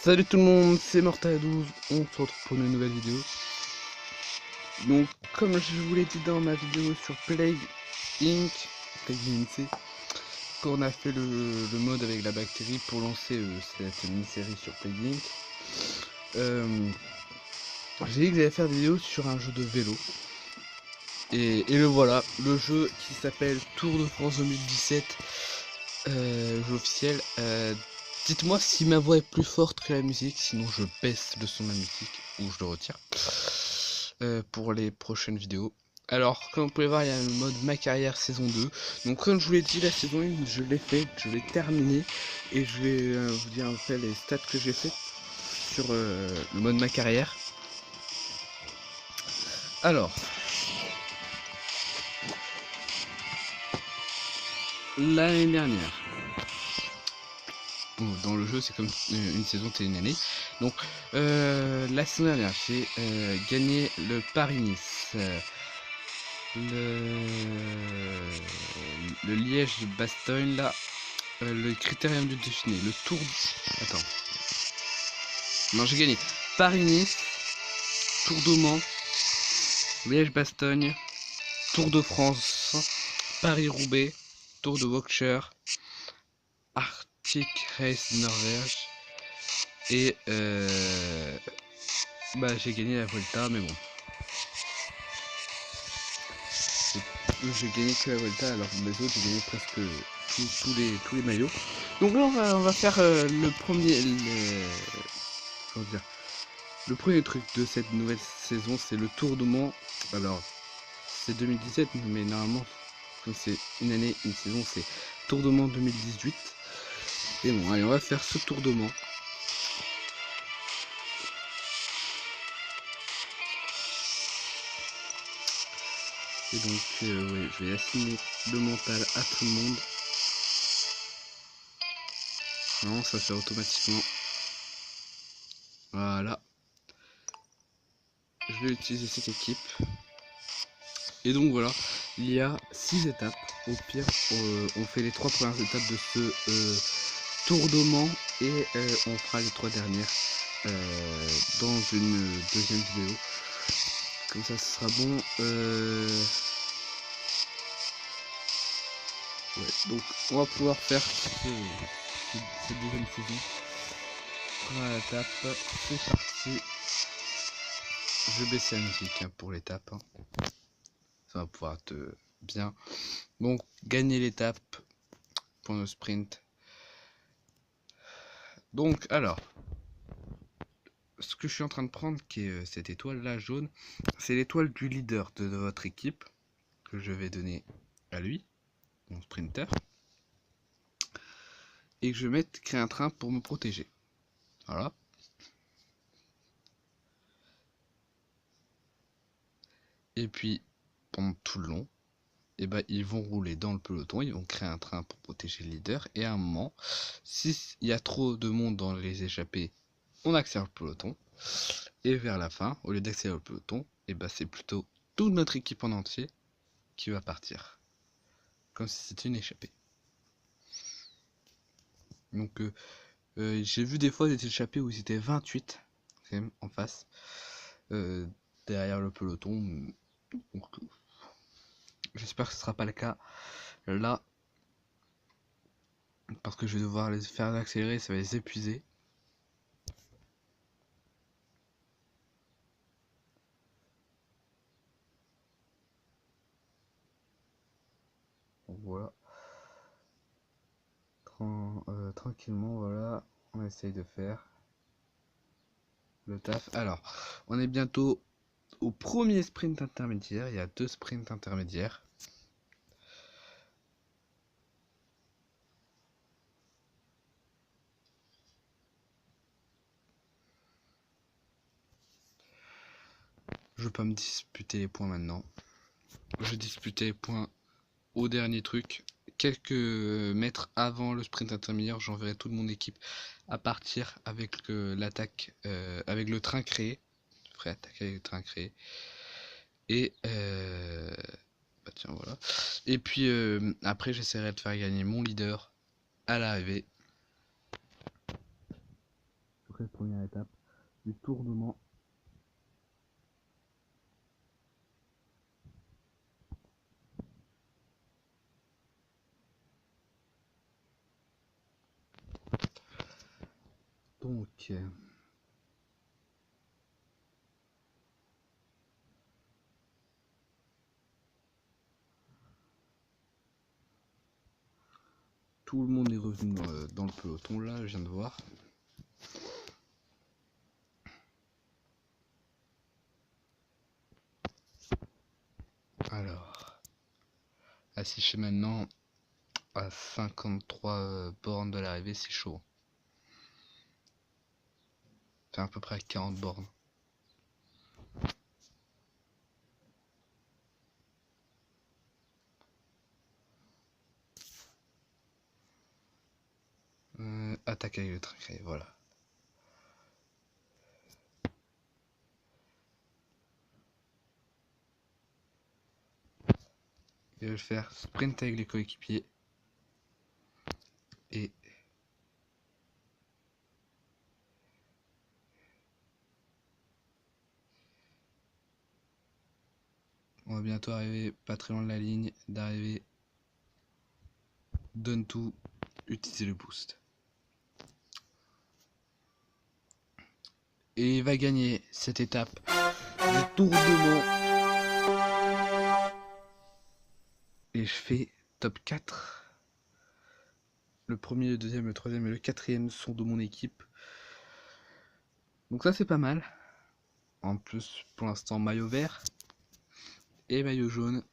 Salut tout le monde, c'est Mortal12, on se retrouve pour une nouvelle vidéo. Donc comme je vous l'ai dit dans ma vidéo sur Plague Inc, quand on a fait le mode avec la bactérie pour lancer cette mini-série sur Plague Inc, j'ai dit que j'allais faire des vidéos sur un jeu de vélo. Et le voilà, le jeu qui s'appelle Tour de France 2017, jeu officiel. Dites-moi si ma voix est plus forte que la musique, sinon je baisse le son de la musique ou je le retire pour les prochaines vidéos. Alors, comme vous pouvez voir, il y a le mode Ma Carrière saison 2. Donc, comme je vous l'ai dit, la saison 1, je l'ai fait, je l'ai terminé. Et je vais vous dire en fait les stats que j'ai fait sur le mode Ma Carrière. Alors, l'année dernière, dans le jeu c'est comme une saison, c'est une année. Donc la saison dernière j'ai gagné le Paris-Nice, le Liège-Bastogne là, le Critérium du Dauphiné, le Tour attends non j'ai gagné Paris-Nice, Tour de Mans, Liège-Bastogne, Tour de France, Paris-Roubaix, Tour de Waukesha, Arctic Race Norvège et bah j'ai gagné la Volta, mais bon j'ai gagné que la Volta, alors les autres j'ai gagné presque tous les maillots. Donc là on va faire le premier truc de cette nouvelle saison, c'est le Tour de Mans. Alors c'est 2017, mais normalement comme c'est une année, une saison, c'est Tour de Mans 2018. Et bon allez, on va faire ce Tour de Mans. Et donc ouais, je vais assigner le mental à tout le monde. Non, ça fait automatiquement. Voilà. Je vais utiliser cette équipe. Et donc voilà, il y a 6 étapes. Au pire, on fait les 3 premières étapes de ce Tour de Mans et on fera les 3 dernières dans une deuxième vidéo. Comme ça, ce sera bon. Ouais, donc on va pouvoir faire cette deuxième saison. Première étape, c'est parti. Je vais baisser la musique pour l'étape. Ça va pouvoir être bien. Donc, gagner l'étape pour le sprint. Donc, alors, ce que je suis en train de prendre, qui est cette étoile là jaune, c'est l'étoile du leader de votre équipe que je vais donner à lui, mon sprinter, et que je vais mettre créer un train pour me protéger. Voilà. Et puis, pendant tout le long, et ben, ils vont rouler dans le peloton, ils vont créer un train pour protéger le leader, et à un moment, s'il y a trop de monde dans les échappées, on accélère le peloton, et vers la fin, au lieu d'accélérer le peloton, et ben, c'est plutôt toute notre équipe en entier qui va partir, comme si c'était une échappée. Donc j'ai vu des fois des échappées où ils étaient 28 quand même en face, derrière le peloton. Donc j'espère que ce sera pas le cas là, parce que je vais devoir les faire accélérer, ça va les épuiser. Donc voilà. Tranquillement, voilà, on essaye de faire le taf. Alors, on est bientôt au premier sprint intermédiaire. Il y a 2 sprints intermédiaires. Je veux pas me disputer les points maintenant. Je vais disputer les points au dernier truc. Quelques mètres avant le sprint intermédiaire, j'enverrai toute mon équipe à partir avec l'attaque, avec le train créé. Je ferai attaquer avec le train créé. Et bah tiens, voilà. Et puis après, j'essaierai de faire gagner mon leader à l'arrivée. cette première étape du tournement. Donc tout le monde est revenu dans le peloton là, je viens de voir. Alors, affiché maintenant à 53 bornes de l'arrivée, c'est chaud. C'est à peu près à 40 bornes. Attaque avec le trinquet, voilà. Il va le faire sprint avec les coéquipiers. Et on va bientôt arriver pas très loin de la ligne d'arrivée. Donne tout, utilisez le boost. Et il va gagner cette étape du Tour de Mont. Et je fais top 4. Le premier, le deuxième, le troisième et le quatrième sont de mon équipe. Donc ça c'est pas mal. En plus pour l'instant maillot vert et maillot jaune.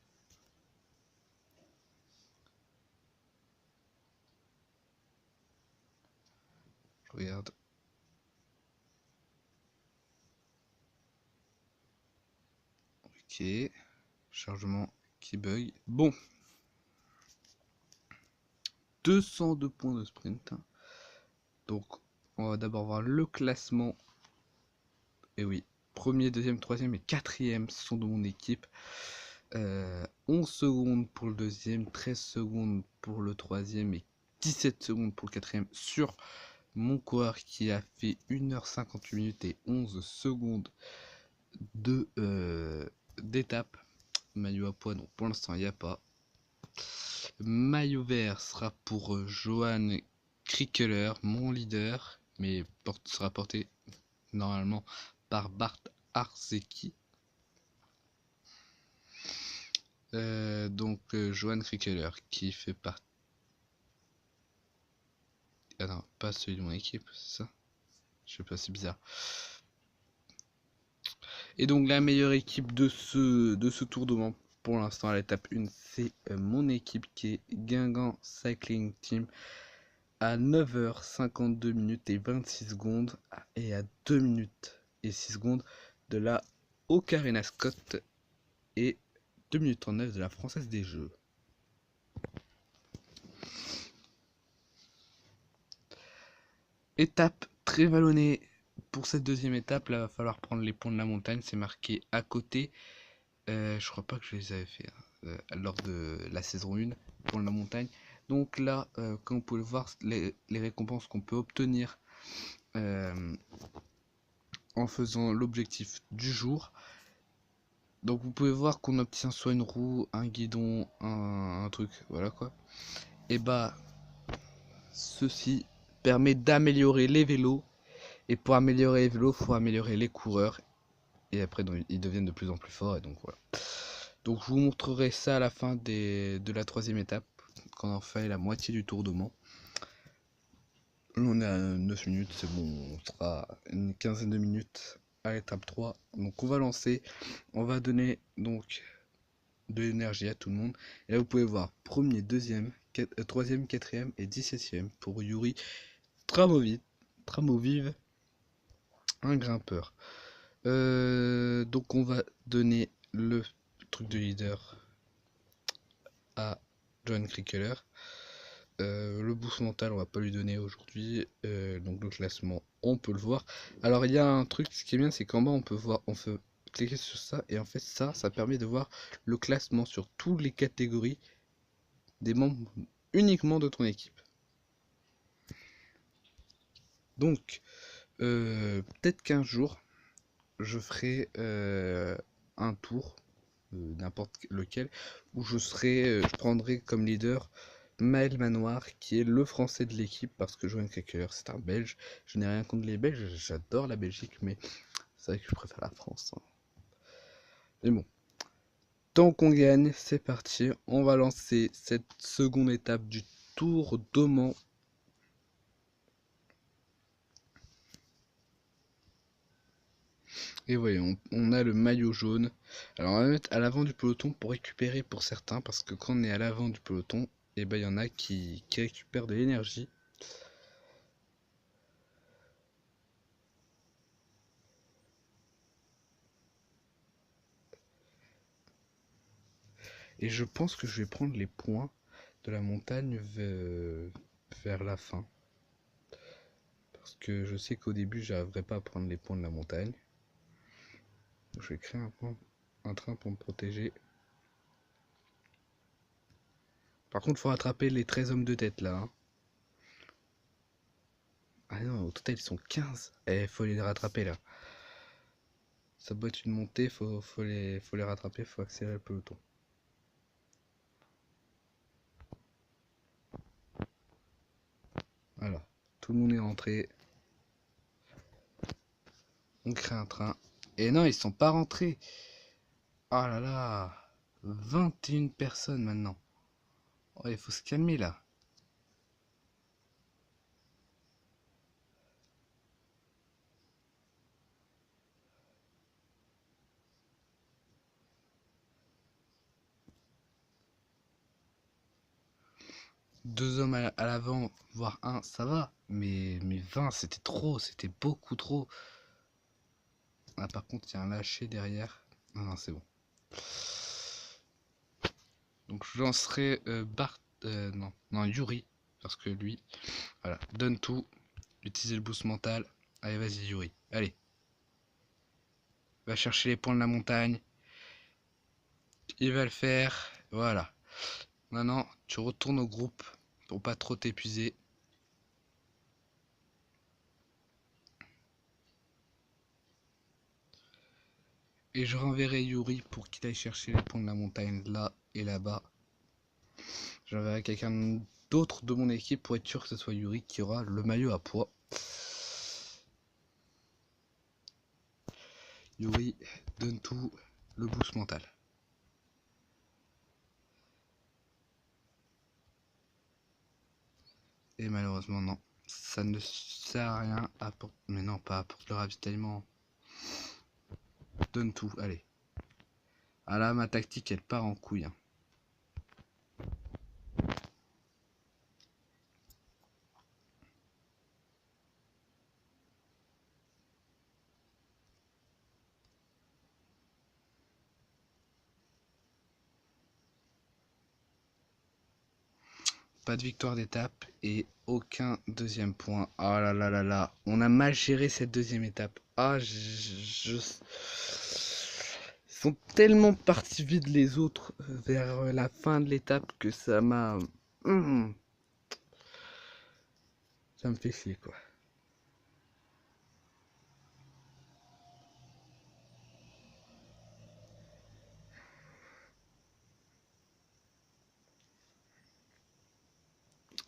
Je regarde. Ok. Chargement qui bug. Bon. 202 points de sprint. Donc on va d'abord voir le classement. Et oui. Premier, deuxième, troisième et quatrième sont de mon équipe. 11 secondes pour le deuxième, 13 secondes pour le troisième et 17 secondes pour le quatrième sur mon coureur qui a fait 1h58 minutes et 11 secondes d'étape. Maillot à poids, donc pour l'instant il n'y a pas. Maillot vert sera pour Johan Krikeler, mon leader, mais sera porté normalement par Bart Arzeki. Donc Johan Krikeler qui fait partie. Ah non, pas celui de mon équipe, c'est ça? Je sais pas, c'est bizarre. Et donc la meilleure équipe de ce Tour de Mont pour l'instant à l'étape 1, c'est mon équipe qui est Guingamp Cycling Team à 9h52 minutes et 26 secondes et à 2 minutes et 6 secondes de la Ocarina Scott et 2 minutes 39 de la Française des Jeux. Étape très vallonnée pour cette deuxième étape. Là, il va falloir prendre les ponts de la montagne. C'est marqué à côté. Je crois pas que je les avais fait lors de la saison 1 pour la montagne. Donc là, comme vous pouvez le voir, les récompenses qu'on peut obtenir en faisant l'objectif du jour. Donc vous pouvez voir qu'on obtient soit une roue, un guidon, un truc, voilà quoi. Et bah, ceci permet d'améliorer les vélos. Et pour améliorer les vélos, il faut améliorer les coureurs. Et après, donc, ils deviennent de plus en plus forts. Et donc voilà. Donc je vous montrerai ça à la fin de la troisième étape, quand on fait la moitié du Tour de Mont. Là on est à 9 minutes, c'est bon, on sera une quinzaine de minutes à l'étape 3. Donc on va lancer, on va donner donc de l'énergie à tout le monde. Et là vous pouvez voir premier, deuxième, troisième, quatrième et 17e pour Yuri Tramoviv, un grimpeur. Donc on va donner le truc de leader à Johan Krikeler. Le boost mental on va pas lui donner aujourd'hui, donc le classement on peut le voir. Alors il y a un truc, ce qui est bien c'est qu'en bas on peut voir, on peut cliquer sur ça et en fait ça permet de voir le classement sur toutes les catégories des membres uniquement de ton équipe. Donc Peut-être qu'un jour, je ferai un tour, n'importe lequel, où je prendrai comme leader Maël Manoir, qui est le français de l'équipe, parce que Johan Krekeler, c'est un Belge. Je n'ai rien contre les Belges, j'adore la Belgique, mais c'est vrai que je préfère la France, hein. Mais bon, tant qu'on gagne, c'est parti. On va lancer cette seconde étape du Tour d'Oman. Et voyons, on a le maillot jaune. Alors on va mettre à l'avant du peloton pour récupérer pour certains, parce que quand on est à l'avant du peloton, et ben il y en a qui récupèrent de l'énergie. Et je pense que je vais prendre les points de la montagne vers la fin. Parce que je sais qu'au début, j'arriverai pas à prendre les points de la montagne. Donc, je vais créer un train pour me protéger. Par contre, il faut rattraper les 13 hommes de tête là, hein. Ah non, au total, ils sont 15. Eh, faut les rattraper là. Ça doit être une montée, faut les rattraper, faut accélérer le peloton. Voilà, tout le monde est rentré. On crée un train. Et non, ils sont pas rentrés. Oh là là, 21 personnes maintenant. Oh, il faut se calmer là. Deux hommes à l'avant, voire un, ça va. Mais 20, c'était trop, c'était beaucoup trop. Ah, par contre, il y a un lâcher derrière. Non, non, c'est bon. Donc je lancerai Bart. Non, Yuri. Parce que lui, voilà, donne tout. Utiliser le boost mental. Allez, vas-y, Yuri. Allez. Va chercher les points de la montagne. Il va le faire. Voilà. Maintenant, tu retournes au groupe pour pas trop t'épuiser. Et je renverrai Yuri pour qu'il aille chercher les points de la montagne là et là-bas. J'enverrai quelqu'un d'autre de mon équipe pour être sûr que ce soit Yuri qui aura le maillot à poids. Yuri, donne tout, le boost mental. Et malheureusement non, ça ne sert à rien, apporte, mais non pas apporte le ravitaillement. Donne tout, allez. Ah là, ma tactique elle part en couille, hein. Pas de victoire d'étape et aucun deuxième point. Oh là là là là, on a mal géré cette deuxième étape. Ah, ils sont tellement partis vides les autres vers la fin de l'étape que ça m'a... Ça me fait chier quoi.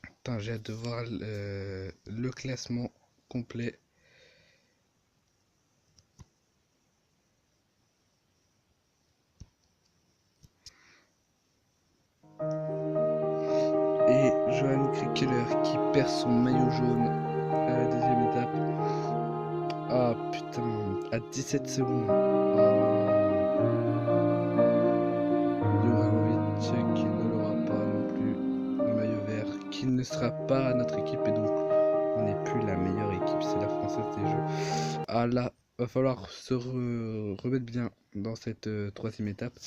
Putain, j'ai hâte de voir le classement complet. Et Johan Krikeler qui perd son maillot jaune à la deuxième étape. Ah putain, à 17 secondes. Johan qui ne l'aura pas non plus. Le maillot vert qui ne sera pas notre équipe et donc on n'est plus la meilleure équipe, c'est la Française des Jeux. Ah là, va falloir se remettre bien dans cette troisième étape.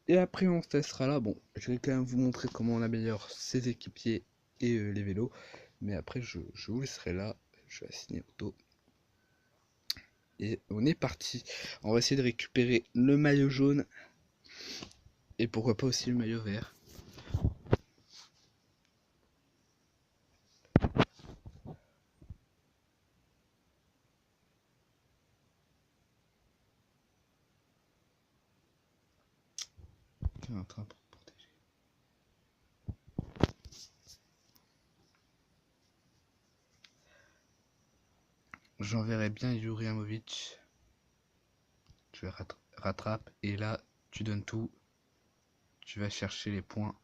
Et après on se testera là. Bon, je vais quand même vous montrer comment on améliore ses équipiers et les vélos. Mais après je vous laisserai là. Je vais assigner auto. Et on est parti. On va essayer de récupérer le maillot jaune. Et pourquoi pas aussi le maillot vert. crée un train pour protéger. J'enverrai bien Jurimovic. Tu rattrapes et là tu donnes tout. Tu vas chercher les points.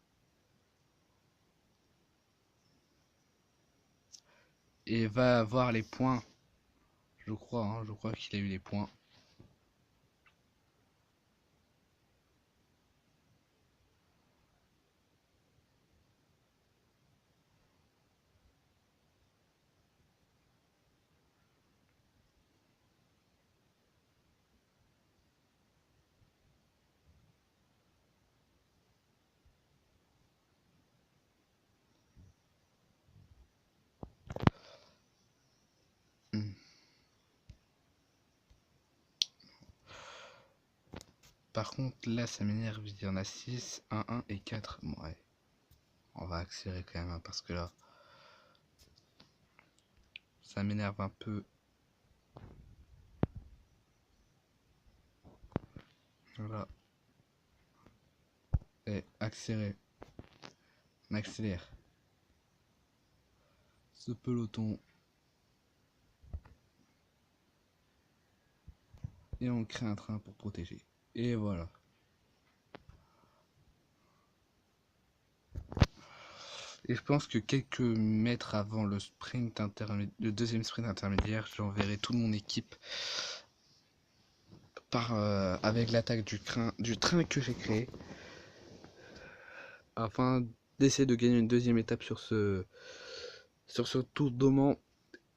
Et va avoir les points. Je crois qu'il a eu les points. Par contre, là, ça m'énerve. Il y en a 6, 1, 1 et 4. Bon, ouais. On va accélérer quand même, hein, parce que là, ça m'énerve un peu. Voilà. Et accélérer. On accélère. Ce peloton. Et on crée un train pour protéger. Et voilà. Et je pense que quelques mètres avant le sprint le deuxième sprint intermédiaire, j'enverrai toute mon équipe avec l'attaque du train que j'ai créé, afin d'essayer de gagner une deuxième étape sur ce tour d'Oman,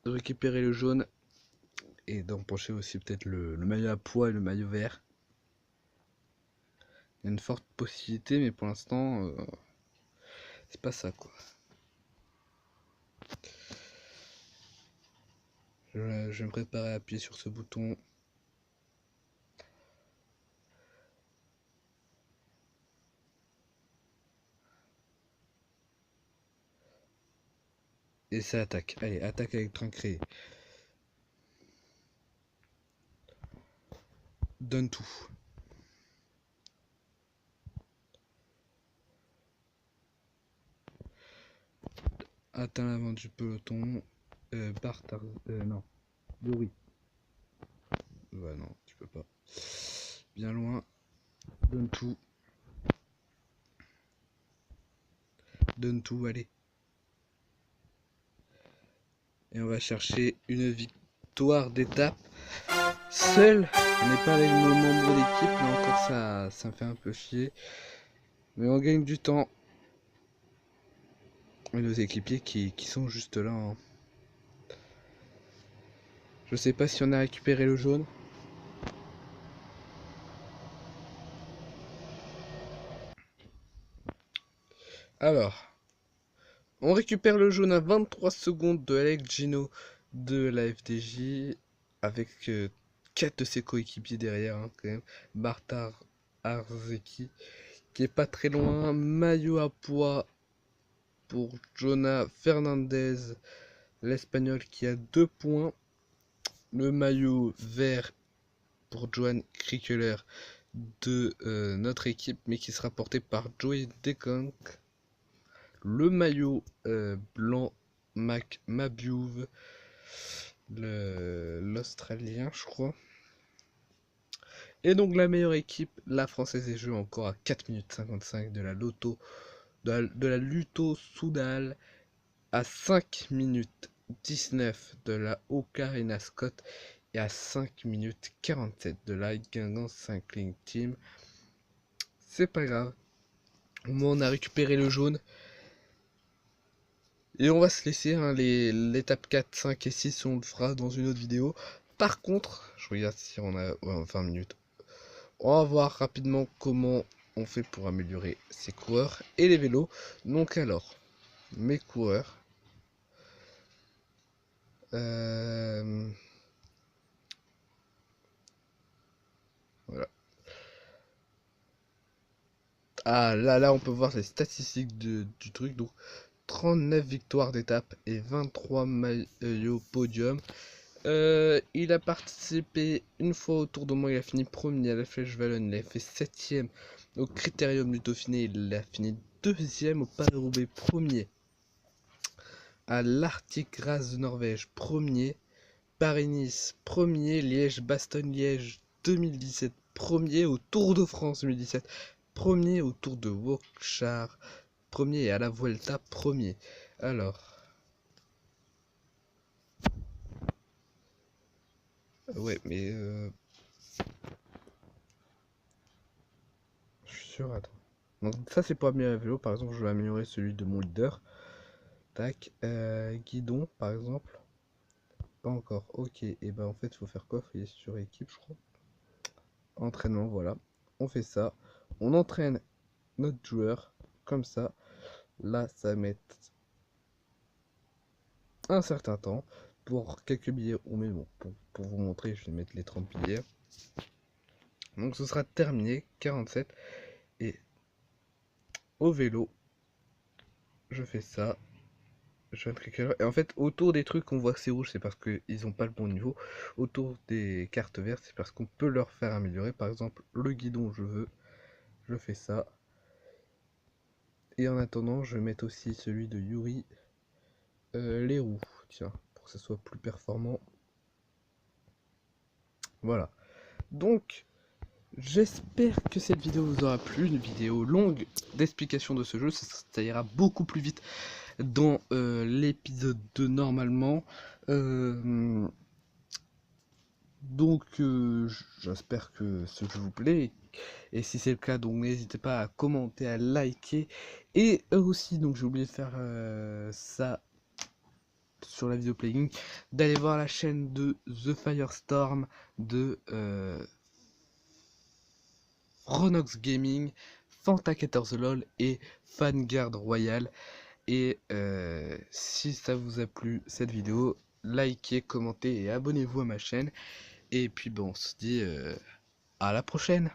de récupérer le jaune et d'empocher aussi peut-être le maillot à pois et le maillot vert. Il y a une forte possibilité, mais pour l'instant, c'est pas ça quoi. Je vais me préparer à appuyer sur ce bouton. Et ça attaque. Allez, attaque avec train créé. Donne tout. Atteins l'avant du peloton. Non. Yuri. Ouais, non, tu peux pas. Bien loin. Donne tout. Donne tout, allez. Et on va chercher une victoire d'étape. Seul, on n'est pas avec nos membres d'équipe, mais encore ça me fait un peu chier. Mais on gagne du temps. Et nos équipiers qui sont juste là. Hein. Je sais pas si on a récupéré le jaune. Alors, on récupère le jaune à 23 secondes de Alec Gino de la FDJ avec 4 de ses coéquipiers derrière hein, quand même. Bartar Arzeki qui est pas très loin. Maillot à pois pour Jonah Fernandez, l'Espagnol qui a 2 points. Le maillot vert pour Johan Krikeler de notre équipe, mais qui sera porté par Joey Dekonk. Le maillot blanc Mac Mabouv, l'Australien, je crois. Et donc la meilleure équipe, la Française des Jeux, encore à 4 minutes 55 de la Lotto Soudal, à 5 minutes 19 de la Ocarina Scott et à 5 minutes 47 de la Guingamp Cycling Team. C'est pas grave. Au moins on a récupéré le jaune. Et on va se laisser, hein, l'étape 4, 5 et 6, on le fera dans une autre vidéo. Par contre, je regarde si on a 20 minutes. On va voir rapidement comment on fait pour améliorer ces coureurs et les vélos. Donc alors, mes coureurs. Voilà. Ah là on peut voir les statistiques du truc. Donc 39 victoires d'étape et 23 maillots podium. Il a participé une fois au Tour de Moi, il a fini premier à la Flèche Wallonne, il a fait 7ème Au Critérium du Dauphiné, il a fini deuxième. Au Paris-Roubaix, premier. À l'Arctic Race de Norvège, premier. Paris-Nice, premier. Liège-Bastogne-Liège 2017, premier. Au Tour de France 2017, premier. Au Tour de Warwickshire, premier. Et à la Vuelta, premier. Alors, ouais, mais je suis sûr, attends. Donc ça c'est pour améliorer le vélo, par exemple je vais améliorer celui de mon leader. Tac, guidon par exemple. Pas encore, ok, et ben en fait il faut faire quoi? Il est sur équipe je crois. Entraînement, voilà. On fait ça, on entraîne notre joueur, comme ça. Là ça va mettre un certain temps. Pour quelques billets, on met bon, pour vous montrer, je vais mettre les 30 billets. Donc ce sera terminé, 47. Et au vélo, je fais ça. Je viens de et en fait, autour des trucs qu'on voit que c'est rouge, c'est parce qu'ils n'ont pas le bon niveau. Autour des cartes vertes, c'est parce qu'on peut leur faire améliorer. Par exemple, le guidon, je fais ça. Et en attendant, je vais mettre aussi celui de Yuri, les roues, tiens, pour que ça soit plus performant. Voilà. Donc, j'espère que cette vidéo vous aura plu. Une vidéo longue d'explication de ce jeu. Ça ira beaucoup plus vite dans l'épisode 2 normalement. Donc j'espère que ce jeu vous plaît. Et si c'est le cas, donc n'hésitez pas à commenter, à liker. Et aussi, donc j'ai oublié de faire ça sur la vidéo playing, d'aller voir la chaîne de The Firestorm de Ronox Gaming, Fanta14lol et Vanguard Royal. Et si ça vous a plu cette vidéo, likez, commentez et abonnez-vous à ma chaîne. Et puis bon, on se dit à la prochaine.